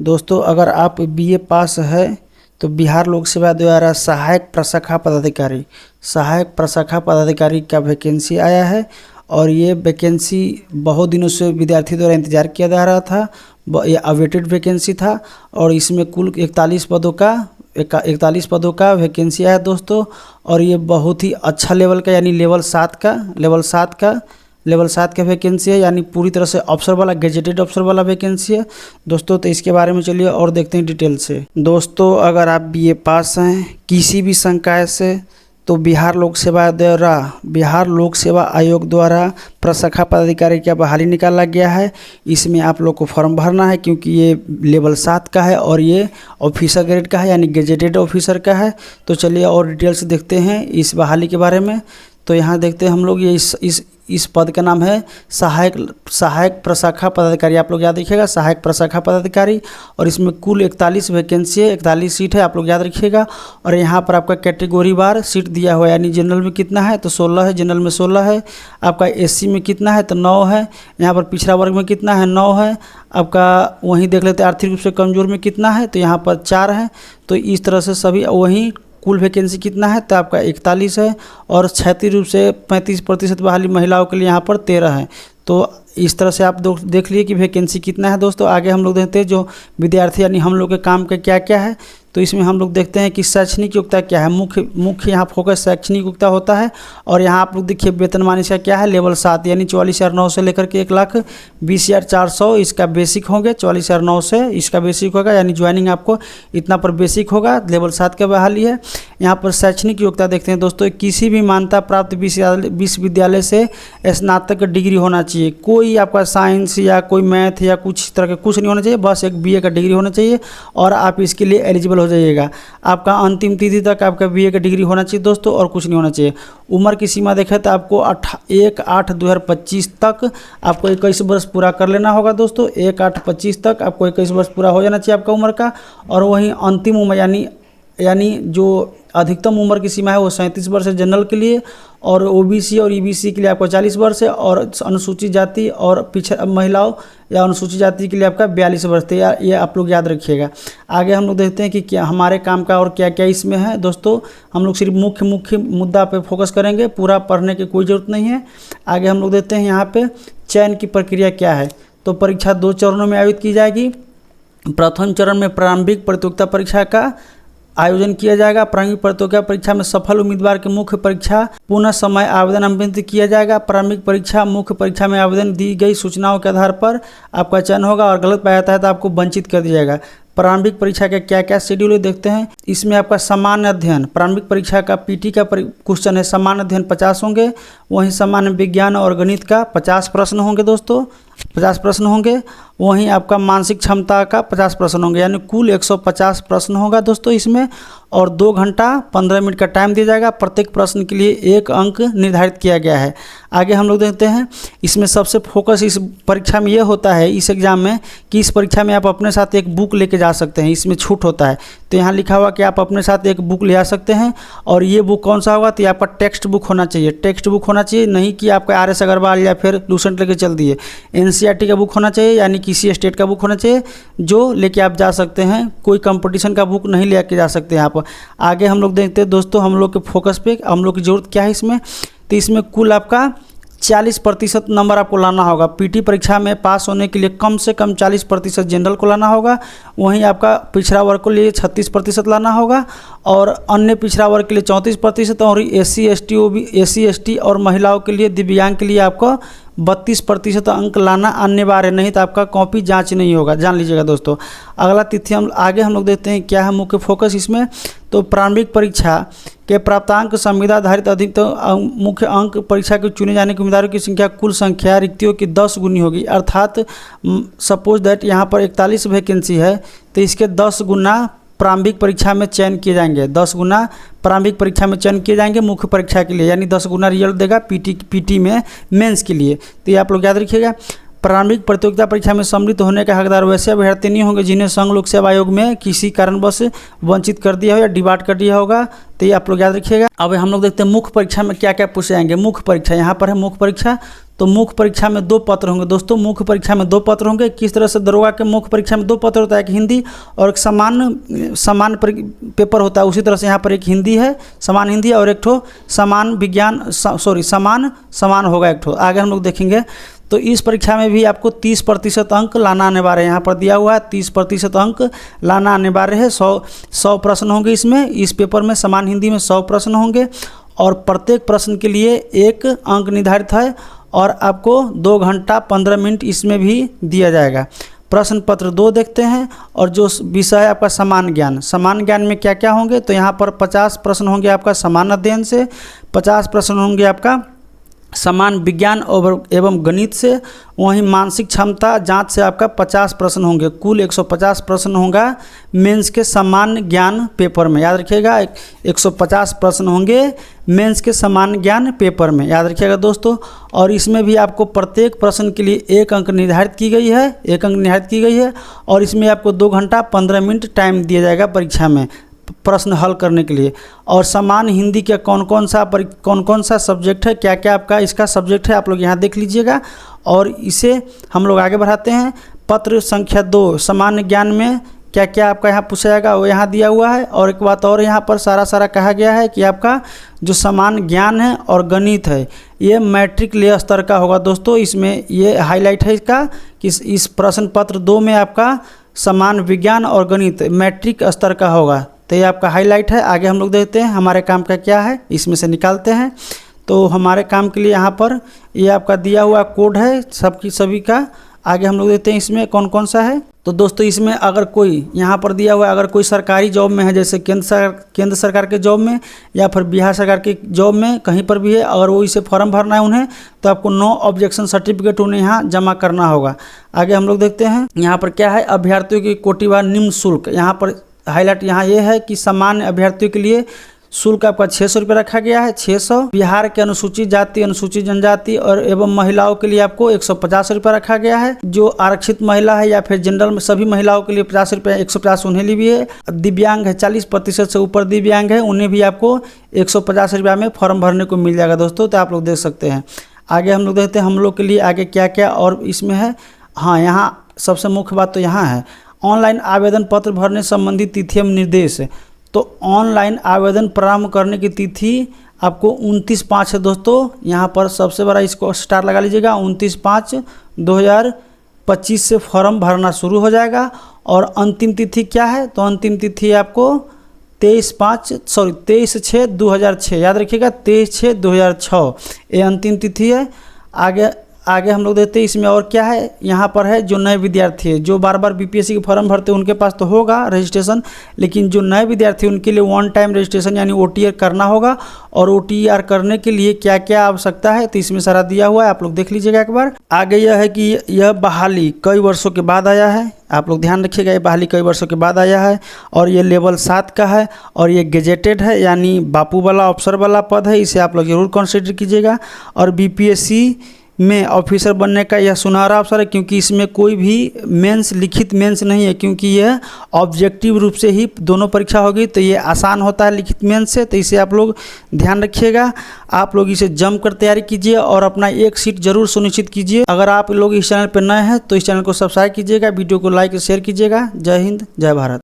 दोस्तों अगर आप बीए पास है तो बिहार लोक सेवा द्वारा सहायक प्रशाखा पदाधिकारी का वैकेंसी आया है। और ये वैकेंसी बहुत दिनों से विद्यार्थी द्वारा इंतजार किया जा रहा था। ये अवेटेड वैकेंसी था और इसमें कुल 41 पदों का वैकेंसी आया दोस्तों। और ये बहुत ही अच्छा लेवल का यानी लेवल 7 का वैकेंसी है, यानी पूरी तरह से अफसर वाला गेजेटेड अफसर वाला वैकेंसी है दोस्तों। तो इसके बारे में चलिए और देखते हैं डिटेल से। दोस्तों अगर आप बीए पास हैं किसी भी संकाय से तो बिहार लोक सेवा आयोग द्वारा प्रशाखा पदाधिकारी का बहाली निकाला गया है। इसमें आप लोग को फॉर्म भरना है क्योंकि ये लेवल 7 का है और ये ऑफिसर ग्रेड का है यानी गेजेटेड ऑफिसर का है। तो चलिए और डिटेल से देखते हैं इस बहाली के बारे में। तो यहाँ देखते हैं हम लोग ये इस पद का नाम है सहायक प्रशाखा पदाधिकारी। आप लोग याद रखिएगा सहायक प्रशाखा पदाधिकारी। और इसमें कुल 41 वैकेंसी है, 41 सीट है, आप लोग याद रखिएगा। और यहाँ पर आपका कैटेगरी वार सीट दिया हुआ है, यानी जनरल में कितना है तो 16 है, जनरल में 16 है। आपका एससी में कितना है तो 9 है। यहाँ पर पिछड़ा वर्ग में कितना है 9 है। आपका वहीं देख लेते हैं आर्थिक रूप से कमज़ोर में कितना है तो यहाँ पर 4 है। तो इस तरह से सभी वहीं कुल वैकेंसी कितना है तो आपका 41 है। और क्षैतिज रूप से 35% बहाली महिलाओं के लिए यहाँ पर 13 है। तो इस तरह से आप देख लिए कि वैकेंसी कितना है दोस्तों। आगे हम लोग देखते हैं जो विद्यार्थी यानी हम लोग के काम का क्या क्या है। तो इसमें हम लोग देखते हैं कि शैक्षणिक योग्यता क्या है। मुख्य यहाँ फोकस शैक्षणिक योग्यता होता है। और यहाँ आप लोग देखिए वेतनमान इसका क्या है लेवल 7 यानी 44,900 से लेकर के 1,20,400 इसका बेसिक होंगे। 44,900 से इसका बेसिक होगा यानी ज्वाइनिंग आपको इतना पर बेसिक होगा। लेवल 7 का बहाली है। यहाँ पर शैक्षणिक योग्यता देखते हैं दोस्तों, किसी भी मान्यता प्राप्त विश्वविद्यालय से स्नातक डिग्री होना चाहिए। कोई आपका साइंस या कोई मैथ या कुछ तरह का कुछ नहीं होना चाहिए, बस एक बीए का डिग्री होना चाहिए और आप इसके लिए एलिजिबल हो जाइएगा। आपका अंतिम तिथि तक आपका बीए का डिग्री होना चाहिए दोस्तों और कुछ नहीं होना चाहिए। उम्र की सीमा देखें तो आपको 1/8/2025 तक आपको 21 वर्ष पूरा कर लेना होगा दोस्तों। 1/8/25 तक आपको 21 वर्ष पूरा हो जाना चाहिए आपका उम्र का। और वहीं अंतिम उम्र यानी जो अधिकतम उम्र की सीमा है वो 37 वर्ष है जनरल के लिए। और ओबीसी और ईबीसी के लिए आपको 40 वर्ष है। और अनुसूचित जाति और महिलाओं या अनुसूचित जाति के लिए आपका 42 वर्ष थे। ये आप लोग याद रखिएगा। आगे हम लोग देखते हैं कि क्या हमारे काम का और क्या क्या इसमें है दोस्तों। हम लोग सिर्फ मुख्य मुद्दा पे फोकस करेंगे, पूरा पढ़ने की कोई ज़रूरत नहीं है। आगे हम लोग देखते हैं यहाँ पे चयन की प्रक्रिया क्या है। तो परीक्षा 2 चरणों में आयोजित की जाएगी। प्रथम चरण में प्रारंभिक प्रतियोगिता परीक्षा का आयोजन किया जाएगा। प्रारंभिक प्रतियोगिता परीक्षा में सफल उम्मीदवार के मुख्य परीक्षा पुनः समय आवेदन आमंत्रित किया जाएगा। प्रारंभिक परीक्षा मुख्य परीक्षा में आवेदन दी गई सूचनाओं के आधार पर आपका चयन होगा और गलत पाया जाता है तो आपको वंचित कर दिया जाएगा। प्रारंभिक परीक्षा का क्या क्या शेड्यूल है देखते हैं। इसमें आपका सामान्य अध्ययन प्रारंभिक परीक्षा का पीटी का क्वेश्चन है। सामान्य अध्ययन 50 होंगे। वहीं सामान्य विज्ञान और गणित का 50 प्रश्न होंगे दोस्तों, 50 प्रश्न होंगे। वहीं आपका मानसिक क्षमता का 50 प्रश्न होंगे, यानी कुल 150 प्रश्न होगा दोस्तों इसमें। और 2 घंटा 15 मिनट का टाइम दिया जाएगा। प्रत्येक प्रश्न के लिए 1 अंक निर्धारित किया गया है। आगे हम लोग देखते हैं इसमें सबसे फोकस इस परीक्षा में यह होता है, इस एग्ज़ाम में, कि इस परीक्षा में आप अपने साथ एक बुक लेके जा सकते हैं। इसमें छूट होता है। तो यहाँ लिखा हुआ कि आप अपने साथ एक बुक ले आ सकते हैं। और ये बुक कौन सा होगा तो ये आपका टेक्स्ट बुक होना चाहिए। टेक्स्ट बुक होना चाहिए, नहीं कि आपका आर.एस. अग्रवाल या फिर लूसेंट लेके चल दिए। एनसीईआरटी का बुक होना चाहिए, यानी किसी स्टेट का बुक होना चाहिए जो लेके आप जा सकते हैं। कोई कंपटीशन का बुक नहीं लेके जा सकते हैं आप। आगे हम लोग देखते हैं दोस्तों हम लोग के फोकस पे हम लोग की ज़रूरत क्या है इसमें। तो इसमें कुल आपका 40% नंबर आपको लाना होगा। पीटी परीक्षा में पास होने के लिए कम से कम 40% जनरल को लाना होगा। वहीं आपका पिछड़ा वर्ग के लिए 36% लाना होगा। और अन्य पिछड़ा वर्ग के लिए 34%। और एससी एसटी और महिलाओं के लिए, दिव्यांग के लिए आपको 32% अंक लाना अनिवार्य, नहीं तो आपका कॉपी जांच नहीं होगा, जान लीजिएगा दोस्तों। अगला तिथि हम लोग देखते हैं क्या है मुख्य फोकस इसमें। तो प्रारंभिक परीक्षा के प्राप्तांक संविदा आधारित अधिकतम मुख्य अंक परीक्षा के चुने जाने के उम्मीदवारों की संख्या कुल संख्या रिक्तियों की 10 गुनी होगी। अर्थात सपोज दैट यहाँ पर 41 वैकेंसी है तो इसके 10 गुना प्रारंभिक परीक्षा में चयन किए जाएंगे। 10 गुना प्रारंभिक परीक्षा में चयन किए जाएंगे मुख्य परीक्षा के लिए, यानी 10 गुना रिजल्ट देगा पीटी में मेंस के लिए। तो ये आप लोग याद रखिएगा। प्रारंभिक प्रतियोगिता परीक्षा में सम्मिलित होने के हकदार वैसे अभ्यर्थी नहीं होंगे जिन्हें संघ लोक सेवा आयोग में किसी कारणवश वंचित कर दिया हो या डिबार्ट कर दिया होगा। तो ये आप लोग याद रखिएगा। अब हम लोग देखते हैं मुख्य परीक्षा में क्या क्या पूछे जाएंगे। मुख्य परीक्षा यहाँ पर है मुख्य परीक्षा। तो मुख्य परीक्षा में 2 पत्र होंगे दोस्तों, मुख्य परीक्षा में 2 पत्र होंगे। किस तरह से दरोगा के मुख्य परीक्षा में 2 पत्र होता है, एक हिंदी और एक समान पेपर होता है, उसी तरह से यहाँ पर एक हिंदी है, समान हिंदी, और एक ठो समान विज्ञान समान होगा एक ठो, आगे हम लोग देखेंगे। तो इस परीक्षा में भी आपको 30% अंक लाना अनिवार्य है, यहाँ पर दिया हुआ है 30% अंक लाना अनिवार्य है। 100 प्रश्न होंगे इसमें, इस पेपर में समान हिंदी में 100 प्रश्न होंगे और प्रत्येक प्रश्न के लिए 1 अंक निर्धारित है और आपको 2 घंटा 15 मिनट इसमें भी दिया जाएगा। प्रश्न पत्र 2 देखते हैं और जो विषय है आपका समान ज्ञान। समान ज्ञान में क्या क्या होंगे, तो यहाँ पर 50 प्रश्न होंगे आपका समान अध्ययन से, 50 प्रश्न होंगे आपका समान विज्ञान एवं गणित से, वहीं मानसिक क्षमता जांच से आपका 50 प्रश्न होंगे। कुल 150 प्रश्न होगा मेंस के समान ज्ञान पेपर में, याद रखिएगा 150 प्रश्न होंगे मेंस के समान ज्ञान पेपर में, याद रखिएगा दोस्तों। और इसमें भी आपको प्रत्येक प्रश्न के लिए 1 अंक निर्धारित की गई है, 1 अंक निर्धारित की गई है और इसमें आपको 2 घंटा 15 मिनट टाइम दिया जाएगा परीक्षा में प्रश्न हल करने के लिए। और समान हिंदी के कौन कौन सा सब्जेक्ट है, क्या क्या आपका इसका सब्जेक्ट है, आप लोग यहाँ देख लीजिएगा। और इसे हम लोग आगे बढ़ाते हैं। पत्र संख्या 2 सामान्य ज्ञान में क्या क्या आपका यहाँ पूछा जाएगा वो यहाँ दिया हुआ है। और एक बात और यहाँ पर सारा कहा गया है कि आपका जो समान ज्ञान है और गणित है ये मैट्रिक ले स्तर का होगा दोस्तों। इसमें ये हाईलाइट है इसका कि इस प्रश्न पत्र 2 में आपका समान विज्ञान और गणित मैट्रिक स्तर का होगा, तो ये आपका हाईलाइट है। आगे हम लोग देखते हैं हमारे काम का क्या है, इसमें से निकालते हैं। तो हमारे काम के लिए यहाँ पर ये आपका दिया हुआ कोड है सभी का। आगे हम लोग देखते हैं इसमें कौन कौन सा है। तो दोस्तों इसमें अगर कोई यहाँ पर दिया हुआ है, अगर कोई सरकारी जॉब में है, जैसे केंद्र सरकार के जॉब में या फिर बिहार सरकार के जॉब में कहीं पर भी है, अगर वो इसे फॉर्म भरना है उन्हें, तो आपको नो ऑब्जेक्शन सर्टिफिकेट उन्हें यहाँ जमा करना होगा। आगे हम लोग देखते हैं यहाँ पर क्या है, अभ्यर्थियों की कोटिवार निम्न शुल्क। यहाँ पर हाईलाइट यहाँ ये है कि सामान्य अभ्यर्थियों के लिए शुल्क आपका 600 रुपये रखा गया है, 600। बिहार के अनुसूचित जाति, अनुसूचित जनजाति और एवं महिलाओं के लिए आपको 150 रुपये रखा गया है। जो आरक्षित महिला है या फिर जनरल में सभी महिलाओं के लिए 50 रुपये, 150 उन्हें लिए भी है। दिव्यांग है, 40% से ऊपर दिव्यांग है, उन्हें भी आपको 150 रुपये में फॉर्म भरने को मिल जाएगा दोस्तों, तो आप लोग देख सकते हैं। आगे हम लोग देखते हैं हम लोग के लिए आगे क्या क्या और इसमें है। हाँ, यहाँ सबसे मुख्य बात तो यहाँ है ऑनलाइन आवेदन पत्र भरने संबंधी तिथि एवं निर्देश। तो ऑनलाइन आवेदन प्रारंभ करने की तिथि आपको 29/5 है दोस्तों। यहाँ पर सबसे बड़ा इसको स्टार लगा लीजिएगा, 29/5/2025 से फॉर्म भरना शुरू हो जाएगा। और अंतिम तिथि क्या है, तो अंतिम तिथि आपको 23/6/2006, याद रखिएगा 23/6/2006 ये अंतिम तिथि है। आगे हम लोग देखते हैं इसमें और क्या है। यहाँ पर है जो नए विद्यार्थी है, जो बार बार बीपीएससी के फॉर्म भरते हैं उनके पास तो होगा रजिस्ट्रेशन, लेकिन जो नए विद्यार्थी उनके लिए 1 टाइम रजिस्ट्रेशन यानी OTR करना होगा। और OTR करने के लिए क्या क्या आवश्यकता है, तो इसमें सारा दिया हुआ है, आप लोग देख लीजिएगा एक बार। आगे यह है कि यह बहाली कई वर्षों के बाद आया है, आप लोग ध्यान रखिएगा, ये बहाली कई वर्षों के बाद आया है और ये लेवल 7 का है और ये गेजेटेड है यानी बापू वाला अफसर वाला पद है, इसे आप लोग जरूर कंसिडर कीजिएगा। और बीपीएससी में ऑफिसर बनने का यह सुनहरा अवसर है, क्योंकि इसमें कोई भी मेंस लिखित मेंस नहीं है, क्योंकि यह ऑब्जेक्टिव रूप से ही दोनों परीक्षा होगी, तो ये आसान होता है लिखित मेंस से, तो इसे आप लोग ध्यान रखिएगा। आप लोग इसे जम कर तैयारी कीजिए और अपना एक सीट जरूर सुनिश्चित कीजिए। अगर आप लोग इस चैनल पर नए हैं तो इस चैनल को सब्सक्राइब कीजिएगा, वीडियो को लाइक शेयर कीजिएगा। जय हिंद, जय भारत।